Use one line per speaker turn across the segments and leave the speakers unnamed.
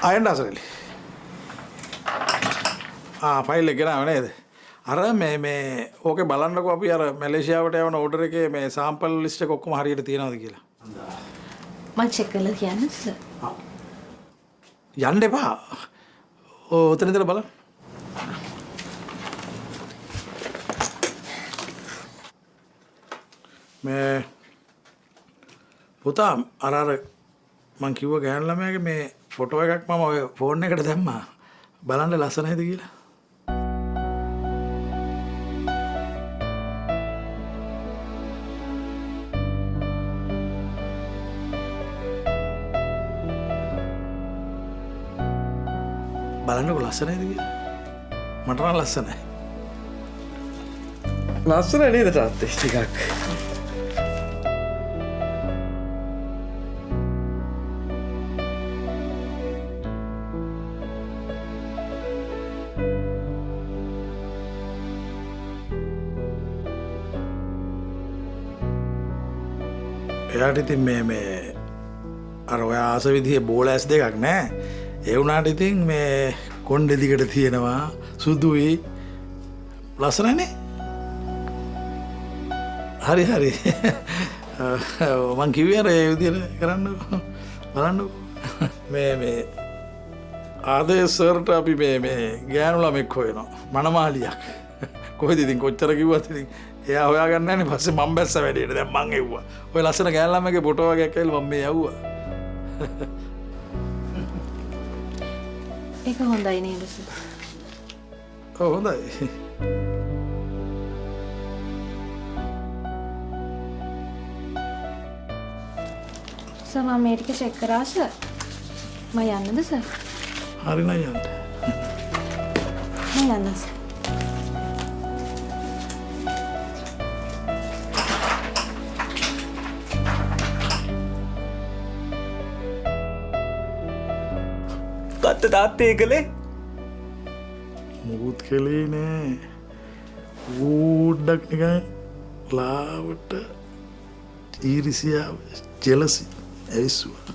ආයෙත් අසරලි. ෆයිල් එක ගෙනාව නේද? අර මේ ඕකේ බලන්නකෝ අපි අර මැලේසියාවට යවන ඕඩර් එකේ මේ සාම්පල් ලිස්ට් එක ඔක්කොම හරියට තියෙනවද කියලා.
මම චෙක් කරලා කියන්න සර්.
යන්න එපා. ඔතන ඉඳලා බලන්න. මේ පුතා අර මං කිව්ව ගෑනු ළමයාගේ මේ ෆොටෝ එකක් මම ඔය ෆෝන් එකට දැම්මා. බලන්න ලස්සනයිද කියලා. බලන්නකො ලස්සනයිද කියලා. මට නම් ලස්සනයි.
ලස්සන නේද තාත්තේ ටිකක්.
එයාට ඉතින් මේ අර ඔය ආස විදිහේ බෝල ඇස් දෙකක් නෑ. ඒ වුණාට ඉතින් මේ කොණ්ඩෙ දිගට තියෙනවා සුදුයි ලස්සනනේ. හරි හරි. මං කිව්වේ අර ඒ විදිහට කරන්න බලන්නකෝ. මේ ආදේ සර්ට අපි මේ ගෑනු ළමෙක් හොයනවා. මනමාලියක්. කොහෙද ඉතින් කොච්චර කිව්වත් ඉතින් එයා හොයාගන්න නැහැ නේ. පස්සේ මම බැස්ස වැඩේට. දැන් මං එව්වා. ඔය ලස්සන ගෑනු ළමගේ ෆොටෝ වගේක් ඇවිල්ලා මම මේ යවුවා.
ඒක හොඳයි නේද සර්?
ඔව් හොඳයි.
සර් මම මේ ටික චෙක් කරා සර්. මම යන්නද සර්?
හරි නෑ යන්න.
මම යන්න සර්.
තාත්තේ කළේ
මුකුත් කළේ නෑ. ඌඩක් නිකන් ලාවට ඊරිසියාව ජෙලසි ඇවිස්සුවා.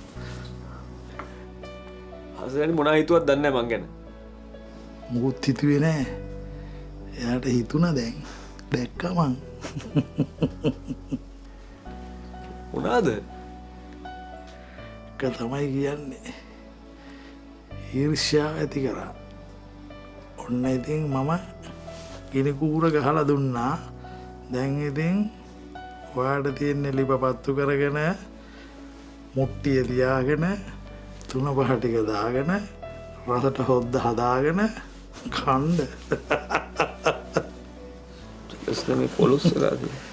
හසරනි මොනා හිතුවත් දන්නේ නැහැ මං ගැන.
මුකුත් හිතුවේ නෑ. එයාට හිතුණා දැන්. දැක්කා මං.
මොනාද?
ඒක තමයි කියන්නේ. ඊර්ෂ්‍යාව ඇති කරා. ඔන්න ඉතින් මම ගිනි කූර ගහලා දුන්නා. දැන් ඉතින් ඔයාට තියෙන ලිපපත්තු කරගෙන මුට්ටිය තියාගෙන තුන පහ ටික දාගෙන රසට හොද්ද හදාගෙන කන්න.
මේ පොලොස් වෙලා තියෙනවා.